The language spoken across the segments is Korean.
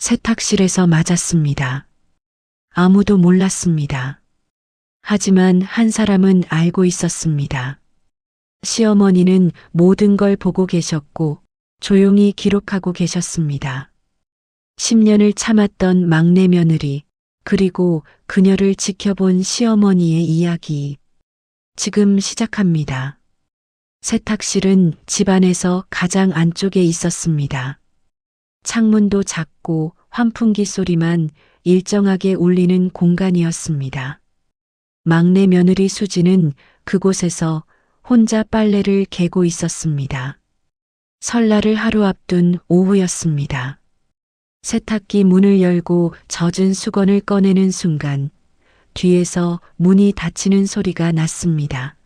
세탁실에서 맞았습니다. 아무도 몰랐습니다. 하지만 한 사람은 알고 있었습니다. 시어머니는 모든 걸 보고 계셨고 조용히 기록하고 계셨습니다. 10년을 참았던 막내 며느리, 그리고 그녀를 지켜본 시어머니의 이야기. 지금 시작합니다. 세탁실은 집안에서 가장 안쪽에 있었습니다. 창문도 작고 환풍기 소리만 일정하게 울리는 공간이었습니다. 막내 며느리 수지는 그곳에서 혼자 빨래를 개고 있었습니다. 설날을 하루 앞둔 오후였습니다. 세탁기 문을 열고 젖은 수건을 꺼내는 순간 뒤에서 문이 닫히는 소리가 났습니다.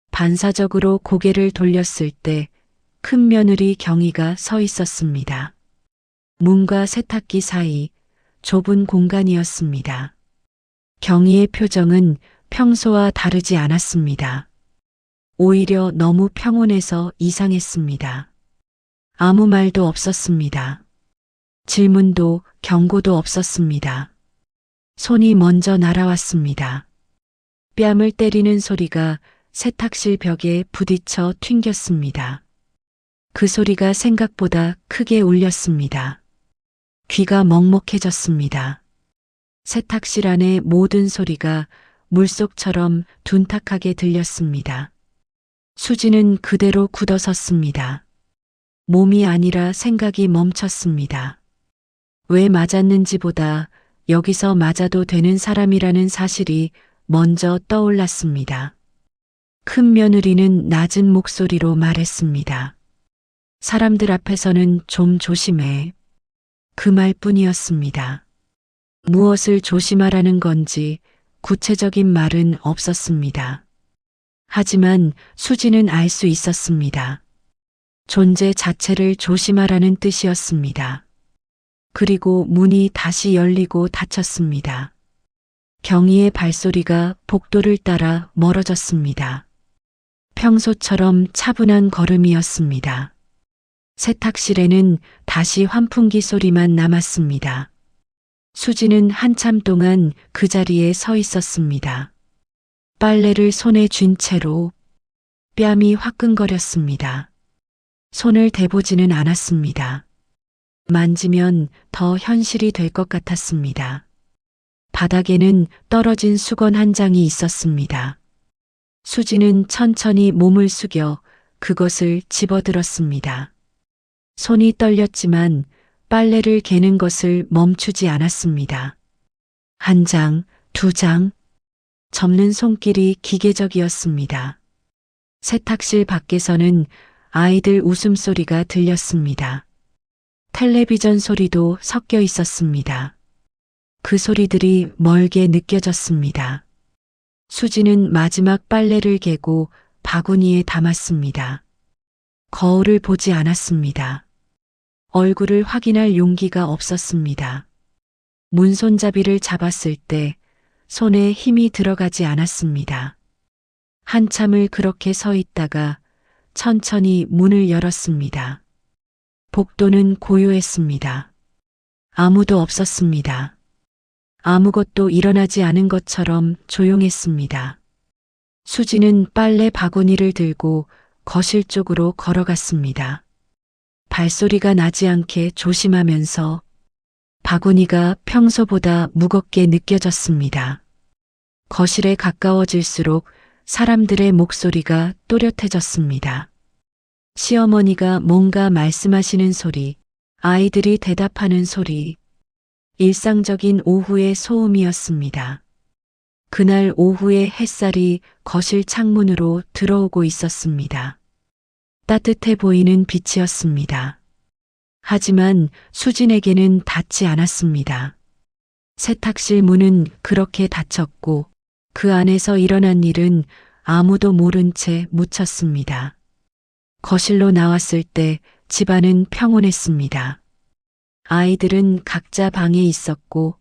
반사적으로 고개를 돌렸을 때 큰 며느리 경희가 서 있었습니다. 문과 세탁기 사이 좁은 공간이었습니다. 경희의 표정은 평소와 다르지 않았습니다. 오히려 너무 평온해서 이상했습니다. 아무 말도 없었습니다. 질문도 경고도 없었습니다. 손이 먼저 날아왔습니다. 뺨을 때리는 소리가 세탁실 벽에 부딪혀 튕겼습니다. 그 소리가 생각보다 크게 울렸습니다. 귀가 먹먹해졌습니다. 세탁실 안의 모든 소리가 물속처럼 둔탁하게 들렸습니다. 수지는 그대로 굳어섰습니다. 몸이 아니라 생각이 멈췄습니다. 왜 맞았는지보다 여기서 맞아도 되는 사람이라는 사실이 먼저 떠올랐습니다. 큰 며느리는 낮은 목소리로 말했습니다. 사람들 앞에서는 좀 조심해. 그 말뿐이었습니다. 무엇을 조심하라는 건지 구체적인 말은 없었습니다. 하지만 수지는 알 수 있었습니다. 존재 자체를 조심하라는 뜻이었습니다. 그리고 문이 다시 열리고 닫혔습니다. 경희의 발소리가 복도를 따라 멀어졌습니다. 평소처럼 차분한 걸음이었습니다. 세탁실에는 다시 환풍기 소리만 남았습니다. 수지는 한참 동안 그 자리에 서 있었습니다. 빨래를 손에 쥔 채로 뺨이 화끈거렸습니다. 손을 대보지는 않았습니다. 만지면 더 현실이 될 것 같았습니다. 바닥에는 떨어진 수건 한 장이 있었습니다. 수지는 천천히 몸을 숙여 그것을 집어들었습니다. 손이 떨렸지만 빨래를 개는 것을 멈추지 않았습니다. 한 장, 두 장, 접는 손길이 기계적이었습니다. 세탁실 밖에서는 아이들 웃음소리가 들렸습니다. 텔레비전 소리도 섞여 있었습니다. 그 소리들이 멀게 느껴졌습니다. 수지는 마지막 빨래를 개고 바구니에 담았습니다. 거울을 보지 않았습니다. 얼굴을 확인할 용기가 없었습니다. 문손잡이를 잡았을 때 손에 힘이 들어가지 않았습니다. 한참을 그렇게 서 있다가 천천히 문을 열었습니다. 복도는 고요했습니다. 아무도 없었습니다. 아무것도 일어나지 않은 것처럼 조용했습니다. 수지는 빨래 바구니를 들고 거실 쪽으로 걸어갔습니다. 발소리가 나지 않게 조심하면서 바구니가 평소보다 무겁게 느껴졌습니다. 거실에 가까워질수록 사람들의 목소리가 또렷해졌습니다. 시어머니가 뭔가 말씀하시는 소리, 아이들이 대답하는 소리, 일상적인 오후의 소음이었습니다. 그날 오후의 햇살이 거실 창문으로 들어오고 있었습니다. 따뜻해 보이는 빛이었습니다. 하지만 수진에게는 닿지 않았습니다. 세탁실 문은 그렇게 닫혔고 그 안에서 일어난 일은 아무도 모른 채 묻혔습니다. 거실로 나왔을 때 집안은 평온했습니다. 아이들은 각자 방에 있었고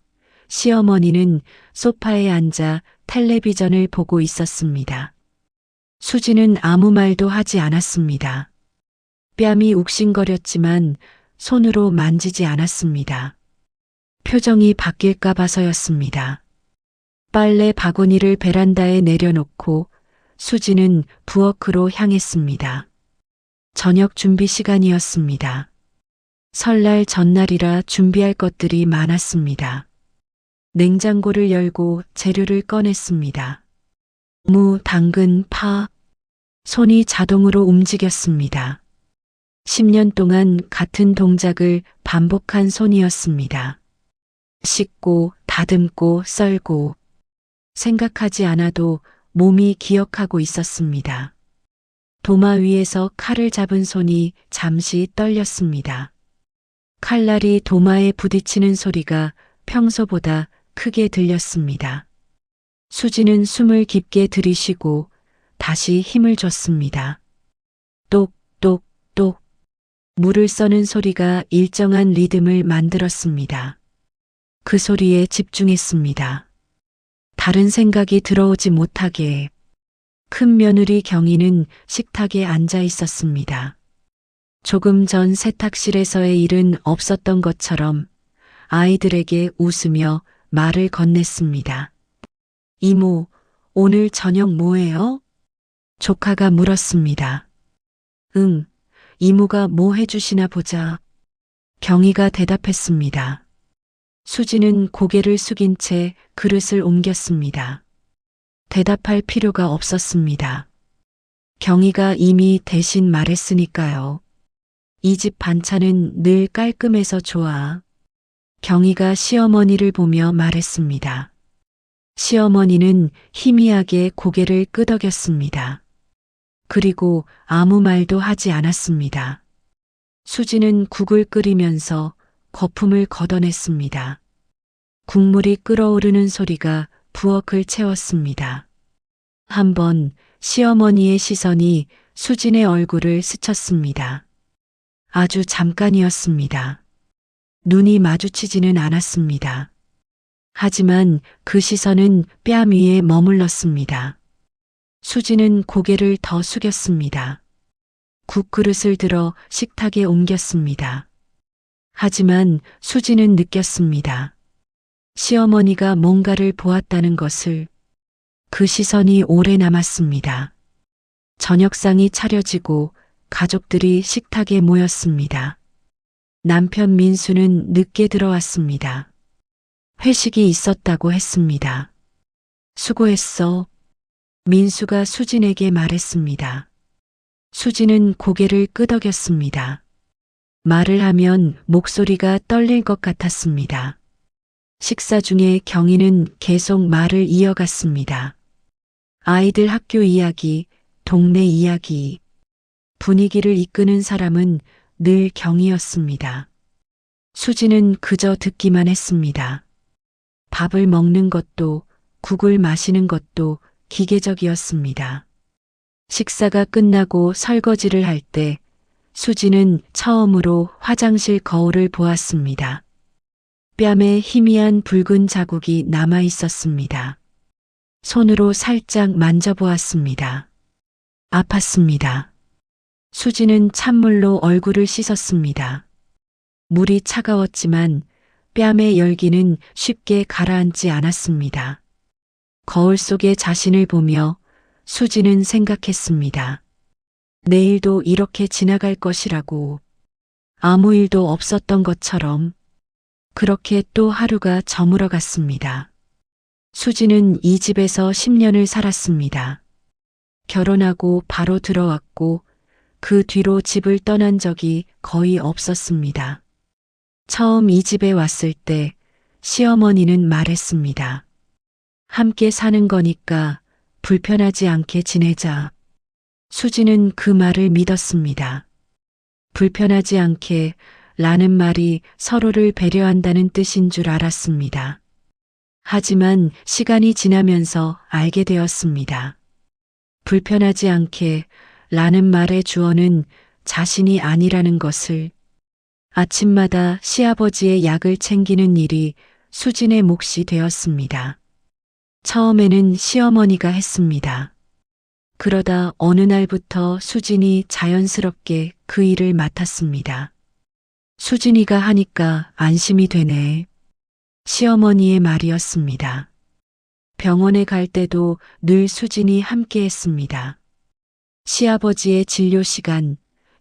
시어머니는 소파에 앉아 텔레비전을 보고 있었습니다. 수지는 아무 말도 하지 않았습니다. 뺨이 욱신거렸지만 손으로 만지지 않았습니다. 표정이 바뀔까 봐서였습니다. 빨래 바구니를 베란다에 내려놓고 수지는 부엌으로 향했습니다. 저녁 준비 시간이었습니다. 설날 전날이라 준비할 것들이 많았습니다. 냉장고를 열고 재료를 꺼냈습니다. 무, 당근, 파. 손이 자동으로 움직였습니다. 10년 동안 같은 동작을 반복한 손이었습니다. 씻고, 다듬고, 썰고. 생각하지 않아도 몸이 기억하고 있었습니다. 도마 위에서 칼을 잡은 손이 잠시 떨렸습니다. 칼날이 도마에 부딪히는 소리가 평소보다 크게 들렸습니다. 수지는 숨을 깊게 들이쉬고 다시 힘을 줬습니다. 똑똑똑. 물을 써는 소리가 일정한 리듬을 만들었습니다. 그 소리에 집중했습니다. 다른 생각이 들어오지 못하게. 큰 며느리 경희는 식탁에 앉아 있었습니다. 조금 전 세탁실에서의 일은 없었던 것처럼 아이들에게 웃으며 말을 건넸습니다. 이모, 오늘 저녁 뭐해요? 조카가 물었습니다. 응, 이모가 뭐 해주시나 보자. 경희가 대답했습니다. 수지는 고개를 숙인 채 그릇을 옮겼습니다. 대답할 필요가 없었습니다. 경희가 이미 대신 말했으니까요. 이 집 반찬은 늘 깔끔해서 좋아. 경희가 시어머니를 보며 말했습니다. 시어머니는 희미하게 고개를 끄덕였습니다. 그리고 아무 말도 하지 않았습니다. 수지는 국을 끓이면서 거품을 걷어냈습니다. 국물이 끓어오르는 소리가 부엌을 채웠습니다. 한번 시어머니의 시선이 수진의 얼굴을 스쳤습니다. 아주 잠깐이었습니다. 눈이 마주치지는 않았습니다. 하지만 그 시선은 뺨 위에 머물렀습니다. 수지는 고개를 더 숙였습니다. 국그릇을 들어 식탁에 옮겼습니다. 하지만 수지는 느꼈습니다. 시어머니가 뭔가를 보았다는 것을. 그 시선이 오래 남았습니다. 저녁상이 차려지고 가족들이 식탁에 모였습니다. 남편 민수는 늦게 들어왔습니다. 회식이 있었다고 했습니다. 수고했어. 민수가 수진에게 말했습니다. 수진은 고개를 끄덕였습니다. 말을 하면 목소리가 떨릴 것 같았습니다. 식사 중에 경희는 계속 말을 이어갔습니다. 아이들 학교 이야기, 동네 이야기. 분위기를 이끄는 사람은 늘 경희였습니다. 수지는 그저 듣기만 했습니다. 밥을 먹는 것도 국을 마시는 것도 기계적이었습니다. 식사가 끝나고 설거지를 할 때 수지는 처음으로 화장실 거울을 보았습니다. 뺨에 희미한 붉은 자국이 남아 있었습니다. 손으로 살짝 만져보았습니다. 아팠습니다. 수지는 찬물로 얼굴을 씻었습니다. 물이 차가웠지만 뺨의 열기는 쉽게 가라앉지 않았습니다. 거울 속의 자신을 보며 수지는 생각했습니다. 내일도 이렇게 지나갈 것이라고. 아무 일도 없었던 것처럼. 그렇게 또 하루가 저물어 갔습니다. 수지는 이 집에서 10년을 살았습니다. 결혼하고 바로 들어왔고 그 뒤로 집을 떠난 적이 거의 없었습니다. 처음 이 집에 왔을 때 시어머니는 말했습니다. 함께 사는 거니까 불편하지 않게 지내자. 수지는 그 말을 믿었습니다. 불편하지 않게 라는 말이 서로를 배려한다는 뜻인 줄 알았습니다. 하지만 시간이 지나면서 알게 되었습니다. 불편하지 않게 라는 말의 주어는 자신이 아니라는 것을. 아침마다 시아버지의 약을 챙기는 일이 수진의 몫이 되었습니다. 처음에는 시어머니가 했습니다. 그러다 어느 날부터 수진이 자연스럽게 그 일을 맡았습니다. 수진이가 하니까 안심이 되네. 시어머니의 말이었습니다. 병원에 갈 때도 늘 수진이 함께 했습니다. 시아버지의 진료 시간,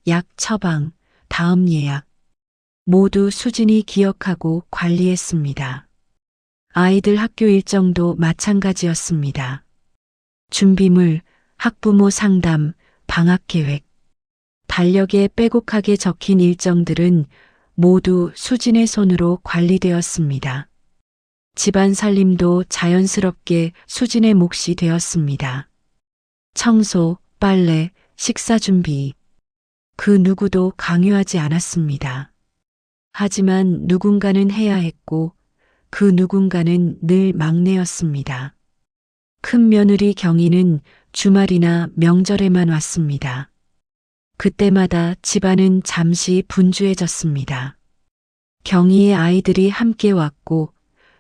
약 처방, 다음 예약, 모두 수진이 기억하고 관리했습니다. 아이들 학교 일정도 마찬가지였습니다. 준비물, 학부모 상담, 방학 계획, 달력에 빼곡하게 적힌 일정들은 모두 수진의 손으로 관리되었습니다. 집안 살림도 자연스럽게 수진의 몫이 되었습니다. 청소, 빨래, 식사 준비. 그 누구도 강요하지 않았습니다. 하지만 누군가는 해야 했고 그 누군가는 늘 막내였습니다. 큰 며느리 경희는 주말이나 명절에만 왔습니다. 그때마다 집안은 잠시 분주해졌습니다. 경희의 아이들이 함께 왔고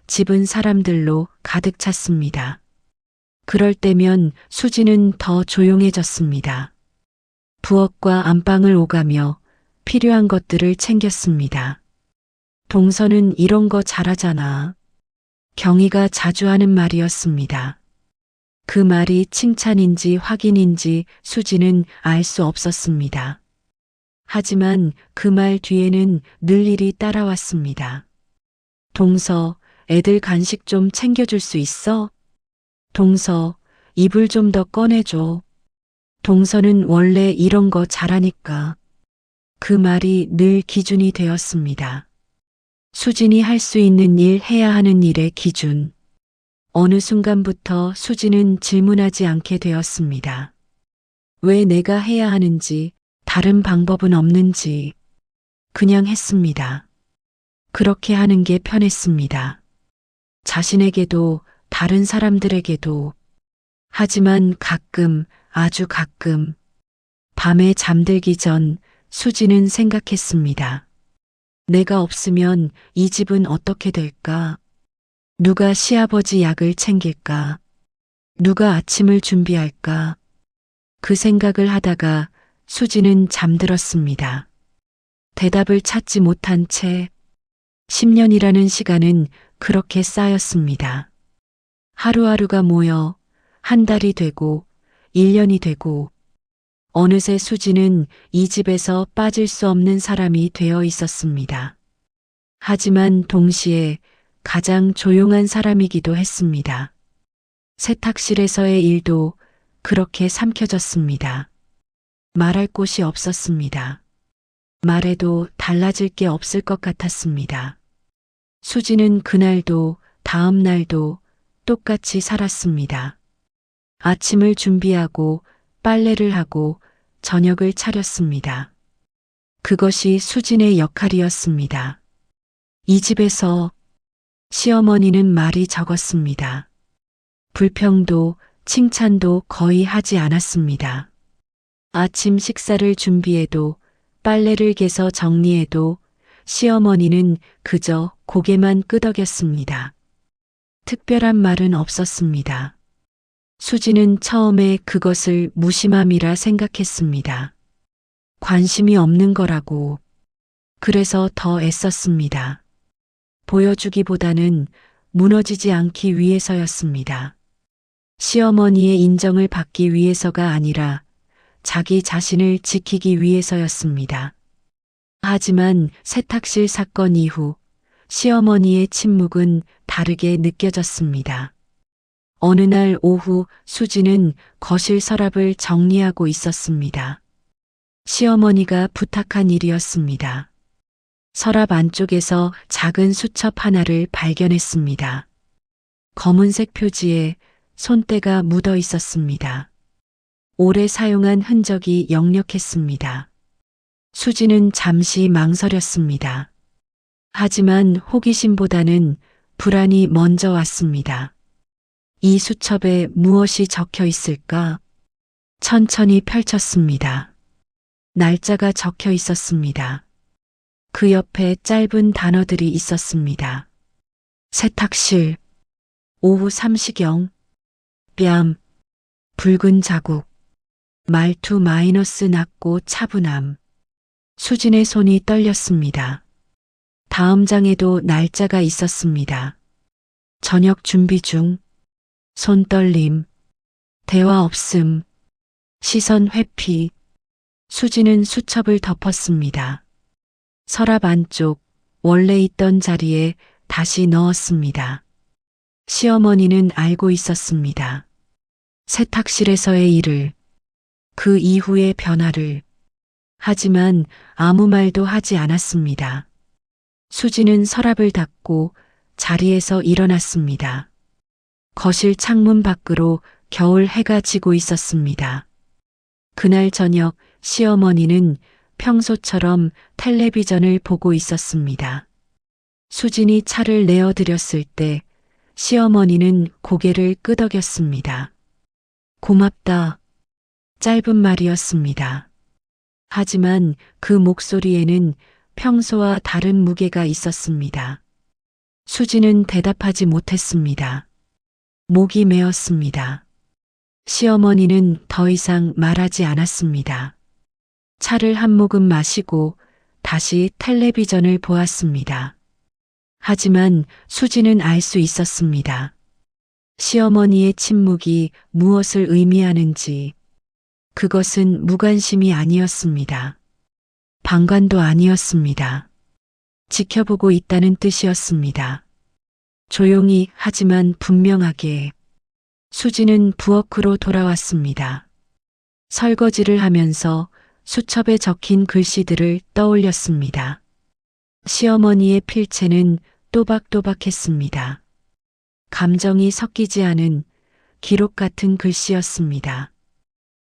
집은 사람들로 가득 찼습니다. 그럴 때면 수지는 더 조용해졌습니다. 부엌과 안방을 오가며 필요한 것들을 챙겼습니다. 동서는 이런 거 잘하잖아. 경희가 자주 하는 말이었습니다. 그 말이 칭찬인지 확인인지 수지는 알 수 없었습니다. 하지만 그 말 뒤에는 늘 일이 따라왔습니다. 동서, 애들 간식 좀 챙겨줄 수 있어? 동서, 이불 좀 더 꺼내줘. 동서는 원래 이런 거 잘하니까. 그 말이 늘 기준이 되었습니다. 수진이 할 수 있는 일, 해야 하는 일의 기준. 어느 순간부터 수지는 질문하지 않게 되었습니다. 왜 내가 해야 하는지, 다른 방법은 없는지. 그냥 했습니다. 그렇게 하는 게 편했습니다. 자신에게도 다른 사람들에게도. 하지만 가끔, 아주 가끔, 밤에 잠들기 전 수지는 생각했습니다. 내가 없으면 이 집은 어떻게 될까? 누가 시아버지 약을 챙길까? 누가 아침을 준비할까? 그 생각을 하다가 수지는 잠들었습니다. 대답을 찾지 못한 채 10년이라는 시간은 그렇게 쌓였습니다. 하루하루가 모여 한 달이 되고 1년이 되고 어느새 수지는 이 집에서 빠질 수 없는 사람이 되어 있었습니다. 하지만 동시에 가장 조용한 사람이기도 했습니다. 세탁실에서의 일도 그렇게 삼켜졌습니다. 말할 곳이 없었습니다. 말해도 달라질 게 없을 것 같았습니다. 수지는 그날도 다음 날도 똑같이 살았습니다. 아침을 준비하고 빨래를 하고 저녁을 차렸습니다. 그것이 수진의 역할이었습니다. 이 집에서 시어머니는 말이 적었습니다. 불평도 칭찬도 거의 하지 않았습니다. 아침 식사를 준비해도 빨래를 개서 정리해도 시어머니는 그저 고개만 끄덕였습니다. 특별한 말은 없었습니다. 수지는 처음에 그것을 무심함이라 생각했습니다. 관심이 없는 거라고. 그래서 더 애썼습니다. 보여주기보다는 무너지지 않기 위해서였습니다. 시어머니의 인정을 받기 위해서가 아니라 자기 자신을 지키기 위해서였습니다. 하지만 세탁실 사건 이후 시어머니의 침묵은 다르게 느껴졌습니다. 어느 날 오후 수지는 거실 서랍을 정리하고 있었습니다. 시어머니가 부탁한 일이었습니다. 서랍 안쪽에서 작은 수첩 하나를 발견했습니다. 검은색 표지에 손때가 묻어 있었습니다. 오래 사용한 흔적이 역력했습니다. 수지는 잠시 망설였습니다. 하지만 호기심보다는 불안이 먼저 왔습니다. 이 수첩에 무엇이 적혀 있을까? 천천히 펼쳤습니다. 날짜가 적혀 있었습니다. 그 옆에 짧은 단어들이 있었습니다. 세탁실, 오후 3시경, 뺨, 붉은 자국, 말투 마이너스 낮고 차분함. 수진의 손이 떨렸습니다. 다음 장에도 날짜가 있었습니다. 저녁 준비 중, 손 떨림, 대화 없음, 시선 회피. 수지는 수첩을 덮었습니다. 서랍 안쪽 원래 있던 자리에 다시 넣었습니다. 시어머니는 알고 있었습니다. 세탁실에서의 일을, 그 이후의 변화를. 하지만 아무 말도 하지 않았습니다. 수지는 서랍을 닫고 자리에서 일어났습니다. 거실 창문 밖으로 겨울 해가 지고 있었습니다. 그날 저녁 시어머니는 평소처럼 텔레비전을 보고 있었습니다. 수진이 차를 내어드렸을 때 시어머니는 고개를 끄덕였습니다. 고맙다. 짧은 말이었습니다. 하지만 그 목소리에는 평소와 다른 무게가 있었습니다. 수지는 대답하지 못했습니다. 목이 메었습니다. 시어머니는 더 이상 말하지 않았습니다. 차를 한 모금 마시고 다시 텔레비전을 보았습니다. 하지만 수지는 알 수 있었습니다. 시어머니의 침묵이 무엇을 의미하는지. 그것은 무관심이 아니었습니다. 방관도 아니었습니다. 지켜보고 있다는 뜻이었습니다. 조용히 하지만 분명하게. 수지는 부엌으로 돌아왔습니다. 설거지를 하면서 수첩에 적힌 글씨들을 떠올렸습니다. 시어머니의 필체는 또박또박했습니다. 감정이 섞이지 않은 기록 같은 글씨였습니다.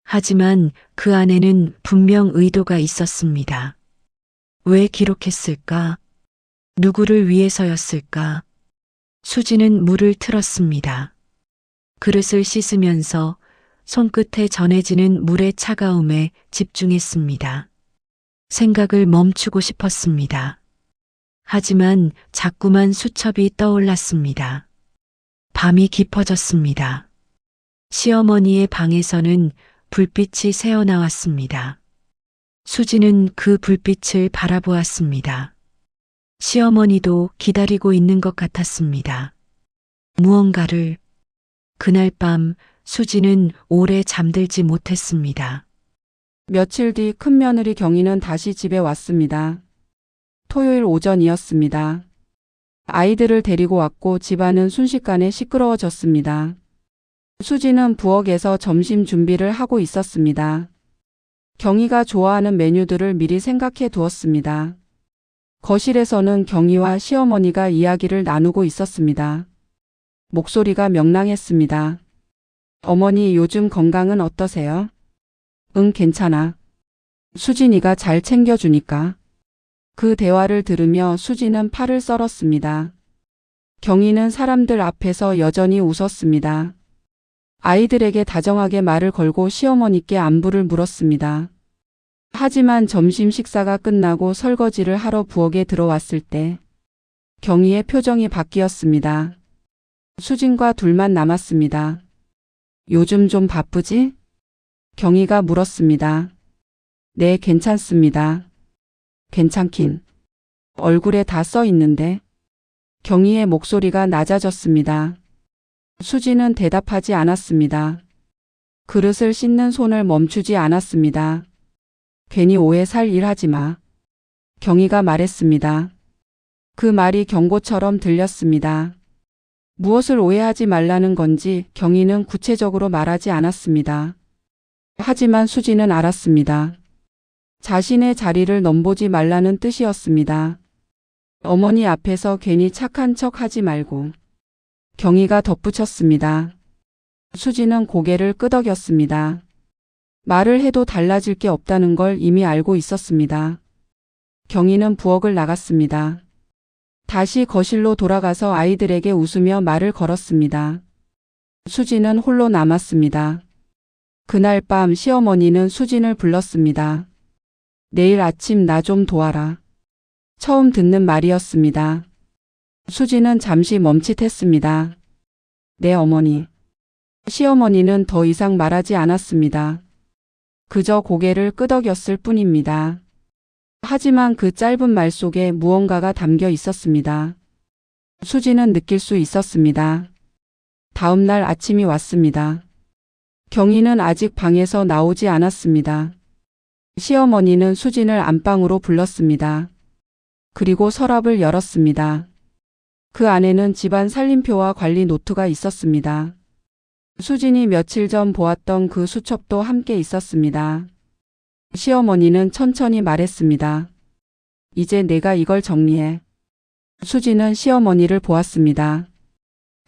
하지만 그 안에는 분명 의도가 있었습니다. 왜 기록했을까? 누구를 위해서였을까? 수지는 물을 틀었습니다. 그릇을 씻으면서 손끝에 전해지는 물의 차가움에 집중했습니다. 생각을 멈추고 싶었습니다. 하지만 자꾸만 수첩이 떠올랐습니다. 밤이 깊어졌습니다. 시어머니의 방에서는 불빛이 새어나왔습니다. 수지는 그 불빛을 바라보았습니다. 시어머니도 기다리고 있는 것 같았습니다. 무언가를. 그날 밤 수지는 오래 잠들지 못했습니다. 며칠 뒤 큰며느리 경희는 다시 집에 왔습니다. 토요일 오전이었습니다. 아이들을 데리고 왔고 집안은 순식간에 시끄러워졌습니다. 수지는 부엌에서 점심 준비를 하고 있었습니다. 경희가 좋아하는 메뉴들을 미리 생각해 두었습니다. 거실에서는 경희와 시어머니가 이야기를 나누고 있었습니다. 목소리가 명랑했습니다. 어머니, 요즘 건강은 어떠세요? 응, 괜찮아. 수진이가 잘 챙겨주니까. 그 대화를 들으며 수지는 팔을 썰었습니다. 경희는 사람들 앞에서 여전히 웃었습니다. 아이들에게 다정하게 말을 걸고 시어머니께 안부를 물었습니다. 하지만 점심 식사가 끝나고 설거지를 하러 부엌에 들어왔을 때 경희의 표정이 바뀌었습니다. 수진과 둘만 남았습니다. 요즘 좀 바쁘지? 경희가 물었습니다. 네, 괜찮습니다. 괜찮긴. 얼굴에 다 써 있는데. 경희의 목소리가 낮아졌습니다. 수지는 대답하지 않았습니다. 그릇을 씻는 손을 멈추지 않았습니다. 괜히 오해 살 일 하지 마. 경희가 말했습니다. 그 말이 경고처럼 들렸습니다. 무엇을 오해하지 말라는 건지 경희는 구체적으로 말하지 않았습니다. 하지만 수지는 알았습니다. 자신의 자리를 넘보지 말라는 뜻이었습니다. 어머니 앞에서 괜히 착한 척 하지 말고. 경희가 덧붙였습니다. 수지는 고개를 끄덕였습니다. 말을 해도 달라질 게 없다는 걸 이미 알고 있었습니다. 경희는 부엌을 나갔습니다. 다시 거실로 돌아가서 아이들에게 웃으며 말을 걸었습니다. 수지는 홀로 남았습니다. 그날 밤 시어머니는 수진을 불렀습니다. 내일 아침 나 좀 도와라. 처음 듣는 말이었습니다. 수지는 잠시 멈칫했습니다. 네, 어머니. 시어머니는 더 이상 말하지 않았습니다. 그저 고개를 끄덕였을 뿐입니다. 하지만 그 짧은 말 속에 무언가가 담겨 있었습니다. 수지는 느낄 수 있었습니다. 다음 날 아침이 왔습니다. 경희는 아직 방에서 나오지 않았습니다. 시어머니는 수진을 안방으로 불렀습니다. 그리고 서랍을 열었습니다. 그 안에는 집안 살림표와 관리 노트가 있었습니다. 수진이 며칠 전 보았던 그 수첩도 함께 있었습니다. 시어머니는 천천히 말했습니다. 이제 내가 이걸 정리해. 수진은 시어머니를 보았습니다.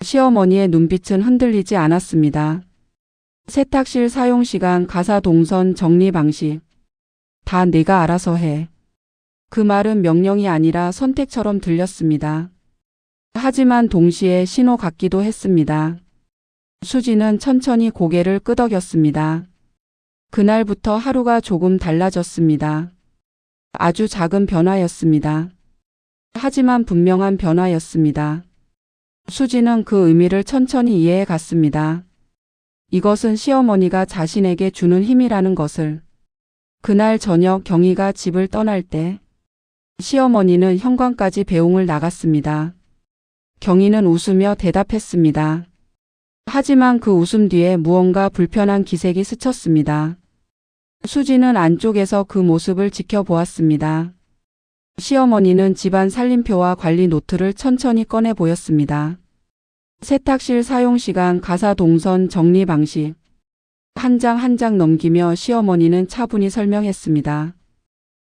시어머니의 눈빛은 흔들리지 않았습니다. 세탁실 사용시간, 가사 동선, 정리 방식. 다 내가 알아서 해. 그 말은 명령이 아니라 선택처럼 들렸습니다. 하지만 동시에 신호 같기도 했습니다. 수지는 천천히 고개를 끄덕였습니다. 그날부터 하루가 조금 달라졌습니다. 아주 작은 변화였습니다. 하지만 분명한 변화였습니다. 수지는 그 의미를 천천히 이해해 갔습니다. 이것은 시어머니가 자신에게 주는 힘이라는 것을. 그날 저녁 경희가 집을 떠날 때 시어머니는 현관까지 배웅을 나갔습니다. 경희는 웃으며 대답했습니다. 하지만 그 웃음 뒤에 무언가 불편한 기색이 스쳤습니다. 수지는 안쪽에서 그 모습을 지켜보았습니다. 시어머니는 집안 살림표와 관리 노트를 천천히 꺼내 보였습니다. 세탁실 사용시간, 가사 동선, 정리 방식. 한 장 한 장 넘기며 시어머니는 차분히 설명했습니다.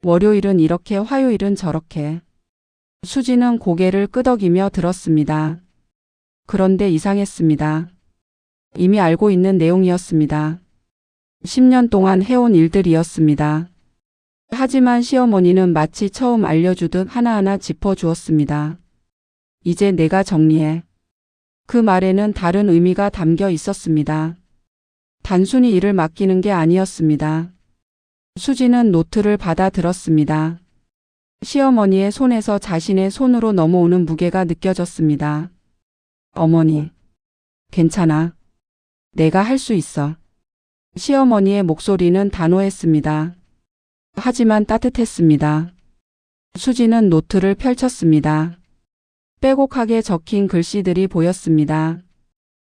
월요일은 이렇게, 화요일은 저렇게. 수지는 고개를 끄덕이며 들었습니다. 그런데 이상했습니다. 이미 알고 있는 내용이었습니다. 10년 동안 해온 일들이었습니다. 하지만 시어머니는 마치 처음 알려주듯 하나하나 짚어주었습니다. 이제 내가 정리해. 그 말에는 다른 의미가 담겨 있었습니다. 단순히 일을 맡기는 게 아니었습니다. 수지는 노트를 받아 들었습니다. 시어머니의 손에서 자신의 손으로 넘어오는 무게가 느껴졌습니다. 어머니, 괜찮아. 내가 할 수 있어. 시어머니의 목소리는 단호했습니다. 하지만 따뜻했습니다. 수지는 노트를 펼쳤습니다. 빼곡하게 적힌 글씨들이 보였습니다.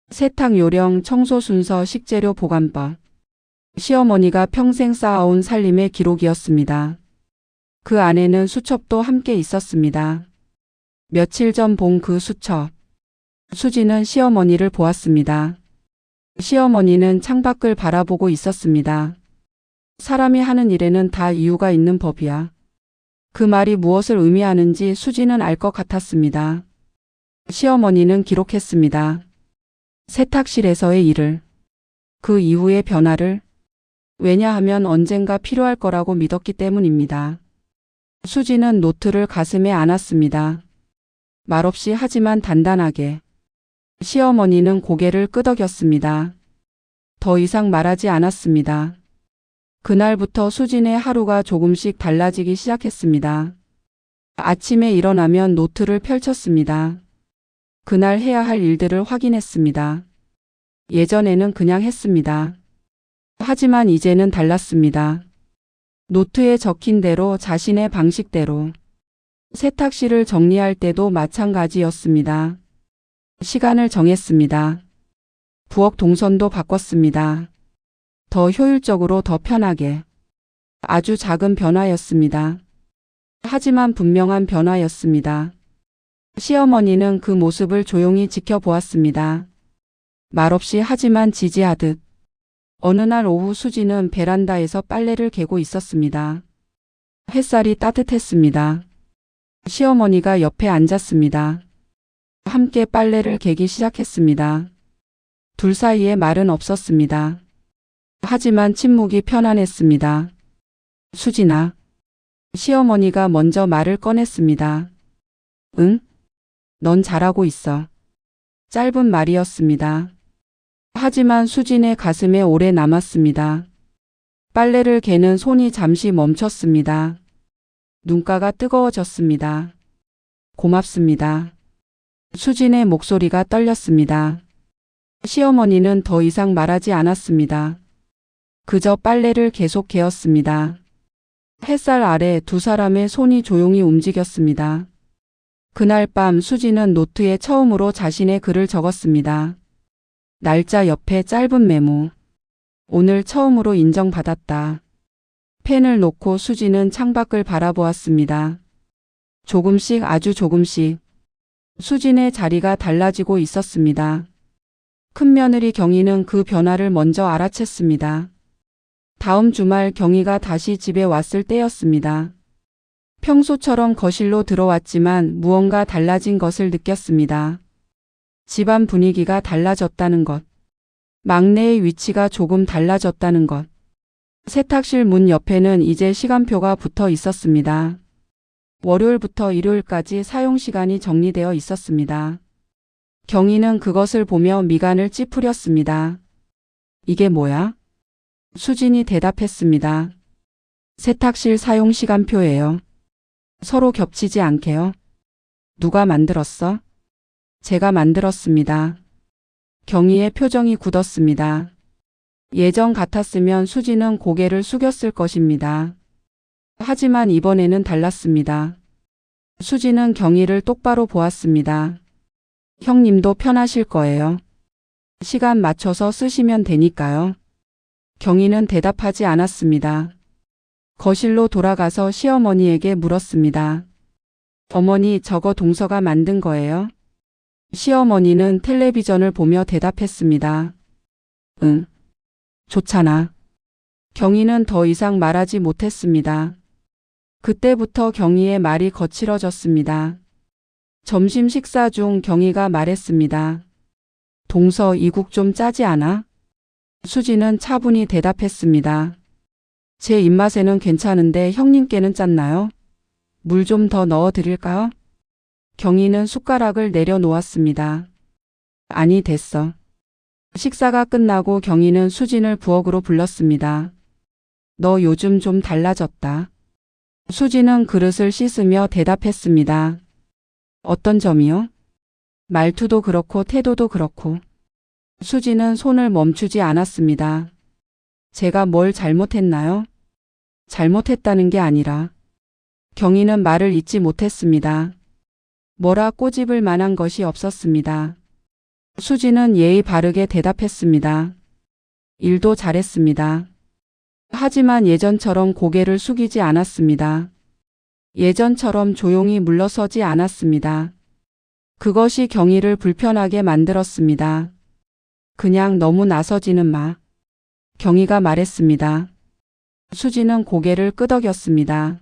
세탁 요령, 청소 순서, 식재료 보관법. 시어머니가 평생 쌓아온 살림의 기록이었습니다. 그 안에는 수첩도 함께 있었습니다. 며칠 전 본 그 수첩. 수지는 시어머니를 보았습니다. 시어머니는 창밖을 바라보고 있었습니다. 사람이 하는 일에는 다 이유가 있는 법이야. 그 말이 무엇을 의미하는지 수지는 알 것 같았습니다. 시어머니는 기록했습니다. 세탁실에서의 일을. 그 이후의 변화를. 왜냐하면 언젠가 필요할 거라고 믿었기 때문입니다. 수지는 노트를 가슴에 안았습니다. 말없이 하지만 단단하게. 시어머니는 고개를 끄덕였습니다. 더 이상 말하지 않았습니다. 그날부터 수진의 하루가 조금씩 달라지기 시작했습니다. 아침에 일어나면 노트를 펼쳤습니다. 그날 해야 할 일들을 확인했습니다. 예전에는 그냥 했습니다. 하지만 이제는 달랐습니다. 노트에 적힌 대로, 자신의 방식대로. 세탁실을 정리할 때도 마찬가지였습니다. 시간을 정했습니다. 부엌 동선도 바꿨습니다. 더 효율적으로, 더 편하게. 아주 작은 변화였습니다. 하지만 분명한 변화였습니다. 시어머니는 그 모습을 조용히 지켜보았습니다. 말없이 하지만 지지하듯. 어느 날 오후 수지는 베란다에서 빨래를 개고 있었습니다. 햇살이 따뜻했습니다. 시어머니가 옆에 앉았습니다. 함께 빨래를 개기 시작했습니다. 둘 사이에 말은 없었습니다. 하지만 침묵이 편안했습니다. 수진아. 시어머니가 먼저 말을 꺼냈습니다. 응? 넌 잘하고 있어. 짧은 말이었습니다. 하지만 수진의 가슴에 오래 남았습니다. 빨래를 개는 손이 잠시 멈췄습니다. 눈가가 뜨거워졌습니다. 고맙습니다. 수진의 목소리가 떨렸습니다. 시어머니는 더 이상 말하지 않았습니다. 그저 빨래를 계속 개었습니다. 햇살 아래 두 사람의 손이 조용히 움직였습니다. 그날 밤 수지는 노트에 처음으로 자신의 글을 적었습니다. 날짜 옆에 짧은 메모. 오늘 처음으로 인정받았다. 펜을 놓고 수지는 창밖을 바라보았습니다. 조금씩 아주 조금씩 수진의 자리가 달라지고 있었습니다. 큰며느리 경희는 그 변화를 먼저 알아챘습니다. 다음 주말 경희가 다시 집에 왔을 때였습니다. 평소처럼 거실로 들어왔지만 무언가 달라진 것을 느꼈습니다. 집안 분위기가 달라졌다는 것. 막내의 위치가 조금 달라졌다는 것. 세탁실 문 옆에는 이제 시간표가 붙어 있었습니다. 월요일부터 일요일까지 사용시간이 정리되어 있었습니다. 경희는 그것을 보며 미간을 찌푸렸습니다. 이게 뭐야? 수진이 대답했습니다. 세탁실 사용시간표예요. 서로 겹치지 않게요. 누가 만들었어? 제가 만들었습니다. 경희의 표정이 굳었습니다. 예전 같았으면 수지는 고개를 숙였을 것입니다. 하지만 이번에는 달랐습니다. 수지는 경희를 똑바로 보았습니다. 형님도 편하실 거예요. 시간 맞춰서 쓰시면 되니까요. 경희는 대답하지 않았습니다. 거실로 돌아가서 시어머니에게 물었습니다. 어머니, 저거 동서가 만든 거예요? 시어머니는 텔레비전을 보며 대답했습니다. 응. 좋잖아. 경희는 더 이상 말하지 못했습니다. 그때부터 경희의 말이 거칠어졌습니다. 점심 식사 중 경희가 말했습니다. 동서, 이 국 좀 짜지 않아? 수지는 차분히 대답했습니다. 제 입맛에는 괜찮은데 형님께는 짰나요? 물 좀 더 넣어 드릴까요? 경희는 숟가락을 내려놓았습니다. 아니, 됐어. 식사가 끝나고 경희는 수진을 부엌으로 불렀습니다. 너 요즘 좀 달라졌다. 수진은 그릇을 씻으며 대답했습니다. 어떤 점이요? 말투도 그렇고 태도도 그렇고. 수진은 손을 멈추지 않았습니다. 제가 뭘 잘못했나요? 잘못했다는 게 아니라. 경희는 말을 잇지 못했습니다. 뭐라 꼬집을 만한 것이 없었습니다. 수진은 예의 바르게 대답했습니다. 일도 잘했습니다. 하지만 예전처럼 고개를 숙이지 않았습니다. 예전처럼 조용히 물러서지 않았습니다. 그것이 경희를 불편하게 만들었습니다. 그냥 너무 나서지는 마. 경희가 말했습니다. 수지는 고개를 끄덕였습니다.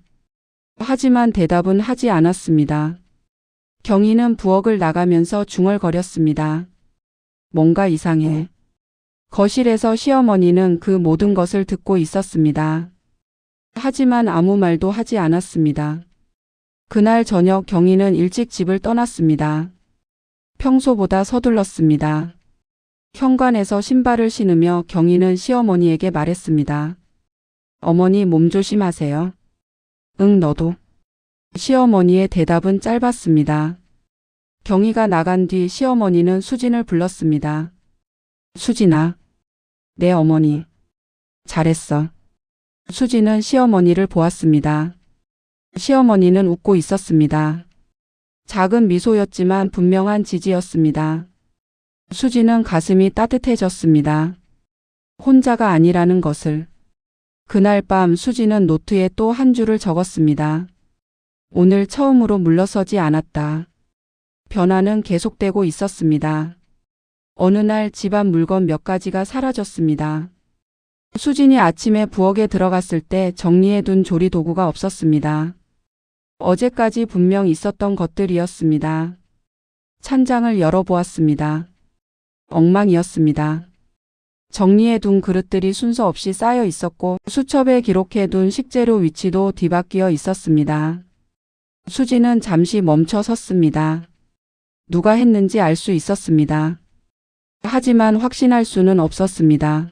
하지만 대답은 하지 않았습니다. 경희는 부엌을 나가면서 중얼거렸습니다. 뭔가 이상해. 거실에서 시어머니는 그 모든 것을 듣고 있었습니다. 하지만 아무 말도 하지 않았습니다. 그날 저녁 경희는 일찍 집을 떠났습니다. 평소보다 서둘렀습니다. 현관에서 신발을 신으며 경희는 시어머니에게 말했습니다. 어머니, 몸 조심하세요. 응, 너도. 시어머니의 대답은 짧았습니다. 경희가 나간 뒤 시어머니는 수진을 불렀습니다. 수진아. 네, 어머니. 잘했어. 수진은 시어머니를 보았습니다. 시어머니는 웃고 있었습니다. 작은 미소였지만 분명한 지지였습니다. 수진은 가슴이 따뜻해졌습니다. 혼자가 아니라는 것을. 그날 밤 수진은 노트에 또 한 줄을 적었습니다. 오늘 처음으로 물러서지 않았다. 변화는 계속되고 있었습니다. 어느 날 집안 물건 몇 가지가 사라졌습니다. 수진이 아침에 부엌에 들어갔을 때 정리해둔 조리도구가 없었습니다. 어제까지 분명 있었던 것들이었습니다. 찬장을 열어보았습니다. 엉망이었습니다. 정리해둔 그릇들이 순서 없이 쌓여 있었고 수첩에 기록해둔 식재료 위치도 뒤바뀌어 있었습니다. 수지는 잠시 멈춰 섰습니다. 누가 했는지 알 수 있었습니다. 하지만 확신할 수는 없었습니다.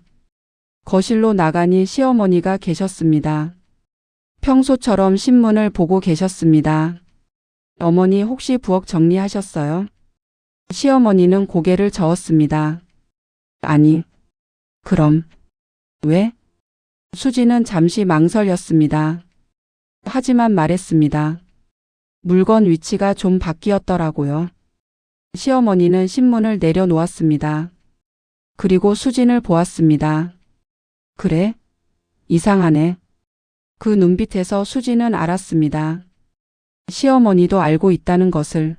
거실로 나가니 시어머니가 계셨습니다. 평소처럼 신문을 보고 계셨습니다. 어머니, 혹시 부엌 정리하셨어요? 시어머니는 고개를 저었습니다. 아니. 그럼. 왜? 수지는 잠시 망설였습니다. 하지만 말했습니다. 물건 위치가 좀 바뀌었더라고요. 시어머니는 신문을 내려놓았습니다. 그리고 수진을 보았습니다. 그래? 이상하네. 그 눈빛에서 수진은 알았습니다. 시어머니도 알고 있다는 것을.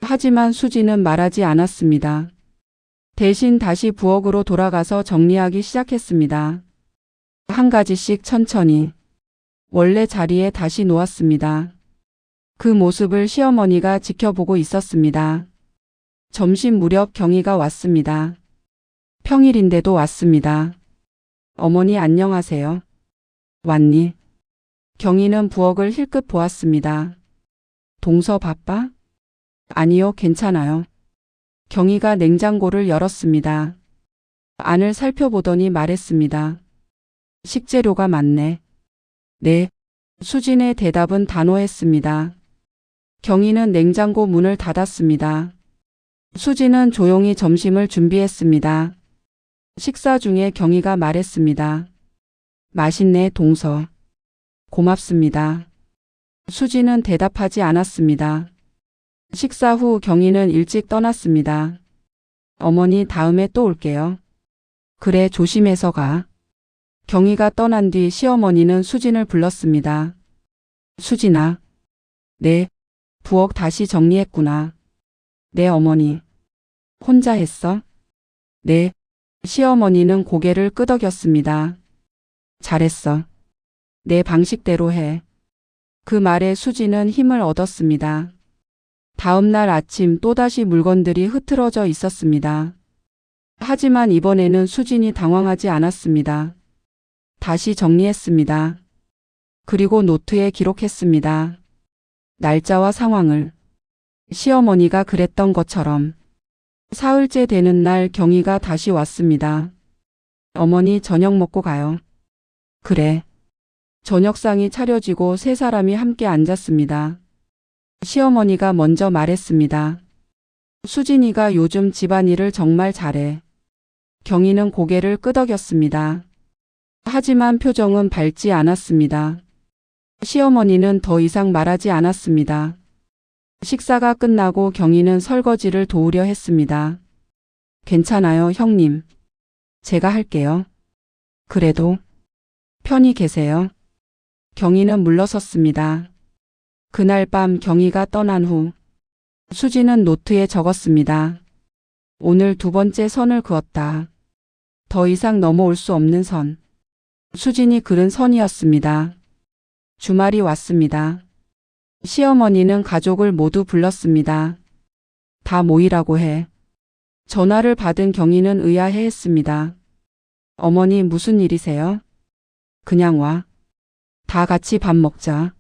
하지만 수진은 말하지 않았습니다. 대신 다시 부엌으로 돌아가서 정리하기 시작했습니다. 한 가지씩 천천히. 원래 자리에 다시 놓았습니다. 그 모습을 시어머니가 지켜보고 있었습니다. 점심 무렵 경희가 왔습니다. 평일인데도 왔습니다. 어머니 안녕하세요. 왔니? 경희는 부엌을 힐끗 보았습니다. 동서 바빠? 아니요, 괜찮아요. 경희가 냉장고를 열었습니다. 안을 살펴보더니 말했습니다. 식재료가 많네. 네. 수진의 대답은 단호했습니다. 경희는 냉장고 문을 닫았습니다. 수진은 조용히 점심을 준비했습니다. 식사 중에 경희가 말했습니다. 맛있네, 동서. 고맙습니다. 수진은 대답하지 않았습니다. 식사 후 경희는 일찍 떠났습니다. 어머니 다음에 또 올게요. 그래, 조심해서 가. 경희가 떠난 뒤 시어머니는 수진을 불렀습니다. 수진아. 네. 부엌 다시 정리했구나. 네, 어머니. 혼자 했어? 네. 시어머니는 고개를 끄덕였습니다. 잘했어. 내 방식대로 해. 그 말에 수진은 힘을 얻었습니다. 다음 날 아침 또다시 물건들이 흐트러져 있었습니다. 하지만 이번에는 수진이 당황하지 않았습니다. 다시 정리했습니다. 그리고 노트에 기록했습니다. 날짜와 상황을. 시어머니가 그랬던 것처럼. 사흘째 되는 날 경희가 다시 왔습니다. 어머니 저녁 먹고 가요. 그래. 저녁상이 차려지고 세 사람이 함께 앉았습니다. 시어머니가 먼저 말했습니다. 수진이가 요즘 집안일을 정말 잘해. 경희는 고개를 끄덕였습니다. 하지만 표정은 밝지 않았습니다. 시어머니는 더 이상 말하지 않았습니다. 식사가 끝나고 경희는 설거지를 도우려 했습니다. 괜찮아요, 형님. 제가 할게요. 그래도 편히 계세요. 경희는 물러섰습니다. 그날 밤 경희가 떠난 후 수진은 노트에 적었습니다. 오늘 두 번째 선을 그었다. 더 이상 넘어올 수 없는 선. 수진이 그린 선이었습니다. 주말이 왔습니다. 시어머니는 가족을 모두 불렀습니다. 다 모이라고 해. 전화를 받은 경희는 의아해했습니다. 어머니 무슨 일이세요? 그냥 와. 다 같이 밥 먹자.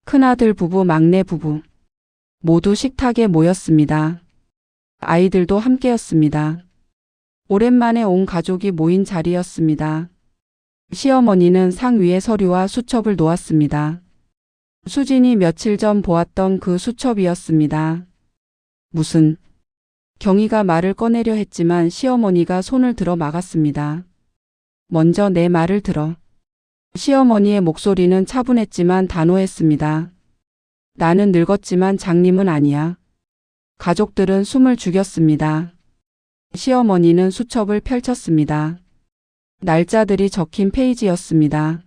큰아들 부부, 막내 부부. 모두 식탁에 모였습니다. 아이들도 함께였습니다. 오랜만에 온 가족이 모인 자리였습니다. 시어머니는 상 위에 서류와 수첩을 놓았습니다. 수진이 며칠 전 보았던 그 수첩이었습니다. 무슨? 경희가 말을 꺼내려 했지만 시어머니가 손을 들어 막았습니다. 먼저 내 말을 들어. 시어머니의 목소리는 차분했지만 단호했습니다. 나는 늙었지만 장님은 아니야. 가족들은 숨을 죽였습니다. 시어머니는 수첩을 펼쳤습니다. 날짜들이 적힌 페이지였습니다.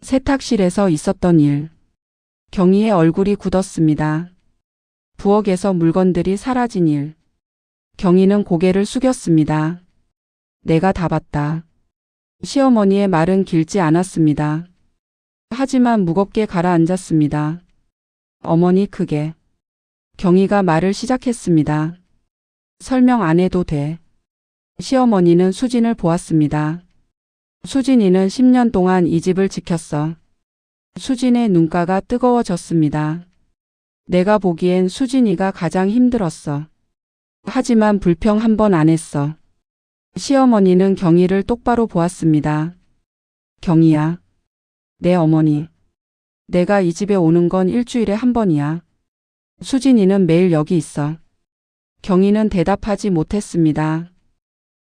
세탁실에서 있었던 일. 경희의 얼굴이 굳었습니다. 부엌에서 물건들이 사라진 일. 경희는 고개를 숙였습니다. 내가 다 봤다. 시어머니의 말은 길지 않았습니다. 하지만 무겁게 가라앉았습니다. 어머니 그게. 경희가 말을 시작했습니다. 설명 안 해도 돼. 시어머니는 수진을 보았습니다. 수진이는 10년 동안 이 집을 지켰어. 수진의 눈가가 뜨거워졌습니다. 내가 보기엔 수진이가 가장 힘들었어. 하지만 불평 한 번 안 했어. 시어머니는 경희를 똑바로 보았습니다. 경희야. 내 어머니. 내가 이 집에 오는 건 일주일에 한 번이야. 수진이는 매일 여기 있어. 경희는 대답하지 못했습니다.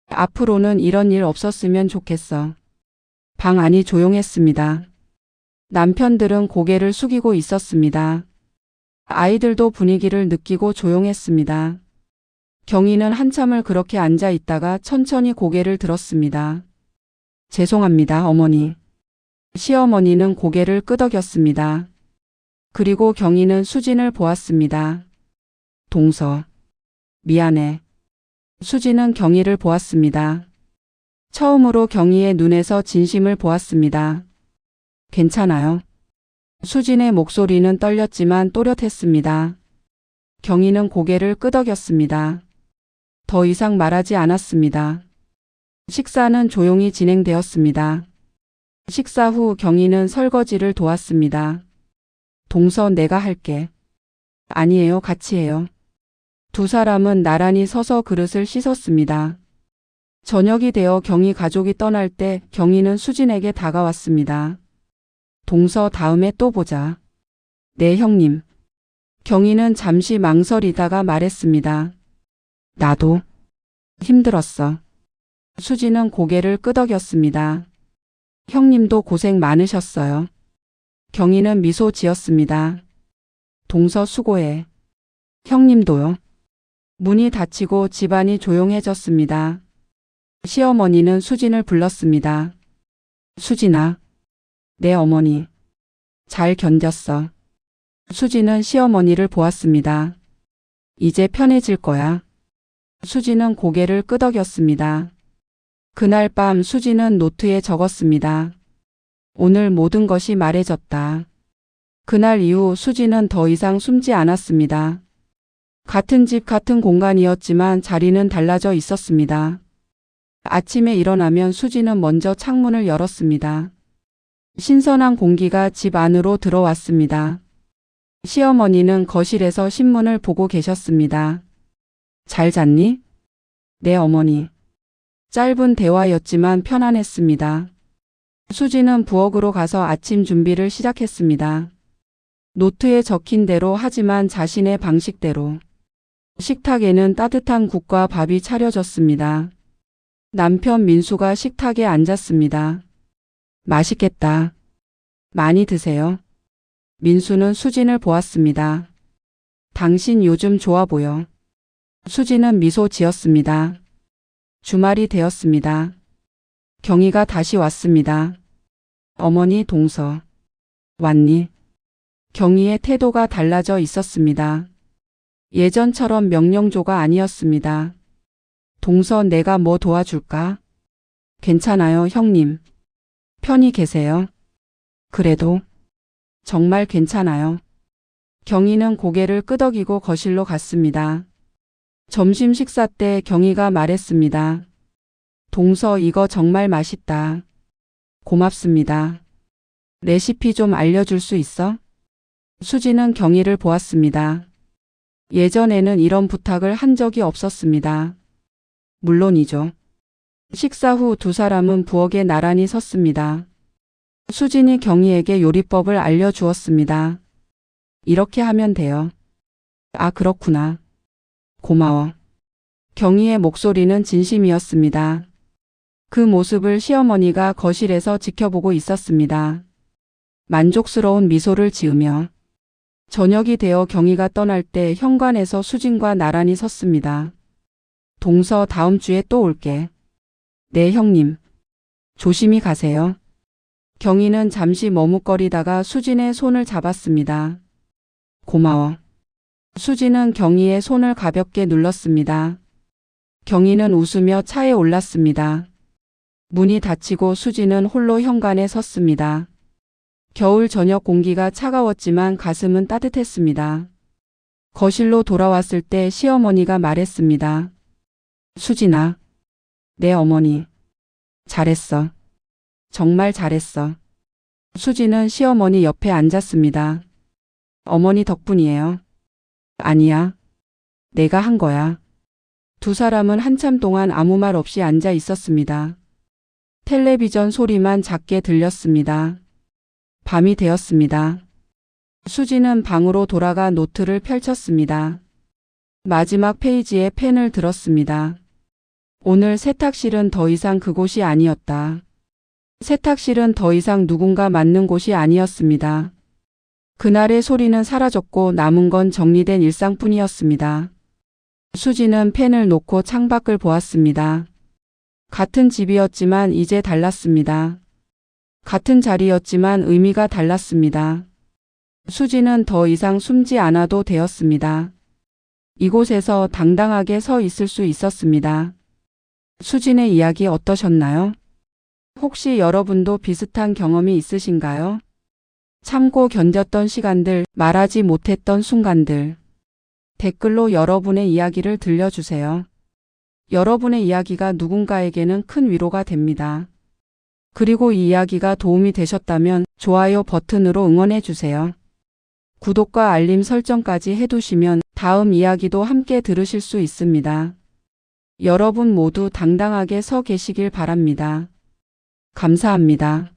앞으로는 이런 일 없었으면 좋겠어. 방 안이 조용했습니다. 남편들은 고개를 숙이고 있었습니다. 아이들도 분위기를 느끼고 조용했습니다. 경희는 한참을 그렇게 앉아 있다가 천천히 고개를 들었습니다. 죄송합니다, 어머니. 시어머니는 고개를 끄덕였습니다. 그리고 경희는 수진을 보았습니다. 동서. 미안해. 수진은 경희를 보았습니다. 처음으로 경희의 눈에서 진심을 보았습니다. 괜찮아요. 수진의 목소리는 떨렸지만 또렷했습니다. 경희는 고개를 끄덕였습니다. 더 이상 말하지 않았습니다. 식사는 조용히 진행되었습니다. 식사 후 경희는 설거지를 도왔습니다. 동서 내가 할게. 아니에요, 같이 해요. 두 사람은 나란히 서서 그릇을 씻었습니다. 저녁이 되어 경희 가족이 떠날 때 경희는 수진에게 다가왔습니다. 동서 다음에 또 보자. 네, 형님. 경희는 잠시 망설이다가 말했습니다. 나도 힘들었어. 수진은 고개를 끄덕였습니다. 형님도 고생 많으셨어요. 경희는 미소 지었습니다. 동서 수고해. 형님도요. 문이 닫히고 집안이 조용해졌습니다. 시어머니는 수진을 불렀습니다. 수진아. 내 어머니. 잘 견뎠어. 수진은 시어머니를 보았습니다. 이제 편해질 거야. 수진은 고개를 끄덕였습니다. 그날 밤 수진은 노트에 적었습니다. 오늘 모든 것이 말해졌다. 그날 이후 수진은 더 이상 숨지 않았습니다. 같은 집 같은 공간이었지만 자리는 달라져 있었습니다. 아침에 일어나면 수진은 먼저 창문을 열었습니다. 신선한 공기가 집 안으로 들어왔습니다. 시어머니는 거실에서 신문을 보고 계셨습니다. 잘 잤니? 네, 어머니. 짧은 대화였지만 편안했습니다. 수진은 부엌으로 가서 아침 준비를 시작했습니다. 노트에 적힌 대로 하지만 자신의 방식대로. 식탁에는 따뜻한 국과 밥이 차려졌습니다. 남편 민수가 식탁에 앉았습니다. 맛있겠다. 많이 드세요. 민수는 수진을 보았습니다. 당신 요즘 좋아 보여. 수진은 미소 지었습니다. 주말이 되었습니다. 경희가 다시 왔습니다. 어머니 동서. 왔니? 경희의 태도가 달라져 있었습니다. 예전처럼 명령조가 아니었습니다. 동서 내가 뭐 도와줄까? 괜찮아요, 형님. 편히 계세요. 그래도 정말 괜찮아요. 경희는 고개를 끄덕이고 거실로 갔습니다. 점심 식사 때 경희가 말했습니다. 동서 이거 정말 맛있다. 고맙습니다. 레시피 좀 알려줄 수 있어? 수진은 경희를 보았습니다. 예전에는 이런 부탁을 한 적이 없었습니다. 물론이죠. 식사 후 두 사람은 부엌에 나란히 섰습니다. 수진이 경희에게 요리법을 알려주었습니다. 이렇게 하면 돼요. 아, 그렇구나. 고마워. 경희의 목소리는 진심이었습니다. 그 모습을 시어머니가 거실에서 지켜보고 있었습니다. 만족스러운 미소를 지으며. 저녁이 되어 경희가 떠날 때 현관에서 수진과 나란히 섰습니다. 동서 다음 주에 또 올게. 네, 형님. 조심히 가세요. 경희는 잠시 머뭇거리다가 수진의 손을 잡았습니다. 고마워. 수진은 경희의 손을 가볍게 눌렀습니다. 경희는 웃으며 차에 올랐습니다. 문이 닫히고 수진은 홀로 현관에 섰습니다. 겨울 저녁 공기가 차가웠지만 가슴은 따뜻했습니다. 거실로 돌아왔을 때 시어머니가 말했습니다. 수진아. 네, 어머니. 잘했어. 정말 잘했어. 수진은 시어머니 옆에 앉았습니다. 어머니 덕분이에요. 아니야. 내가 한 거야. 두 사람은 한참 동안 아무 말 없이 앉아 있었습니다. 텔레비전 소리만 작게 들렸습니다. 밤이 되었습니다. 수진은 방으로 돌아가 노트를 펼쳤습니다. 마지막 페이지에 펜을 들었습니다. 오늘 세탁실은 더 이상 그곳이 아니었다. 세탁실은 더 이상 누군가 맞는 곳이 아니었습니다. 그날의 소리는 사라졌고 남은 건 정리된 일상뿐이었습니다. 수지는 펜을 놓고 창밖을 보았습니다. 같은 집이었지만 이제 달랐습니다. 같은 자리였지만 의미가 달랐습니다. 수지는 더 이상 숨지 않아도 되었습니다. 이곳에서 당당하게 서 있을 수 있었습니다. 수진의 이야기 어떠셨나요? 혹시 여러분도 비슷한 경험이 있으신가요? 참고 견뎠던 시간들, 말하지 못했던 순간들. 댓글로 여러분의 이야기를 들려주세요. 여러분의 이야기가 누군가에게는 큰 위로가 됩니다. 그리고 이 이야기가 도움이 되셨다면 좋아요 버튼으로 응원해 주세요. 구독과 알림 설정까지 해두시면 다음 이야기도 함께 들으실 수 있습니다. 여러분 모두 당당하게 서 계시길 바랍니다. 감사합니다.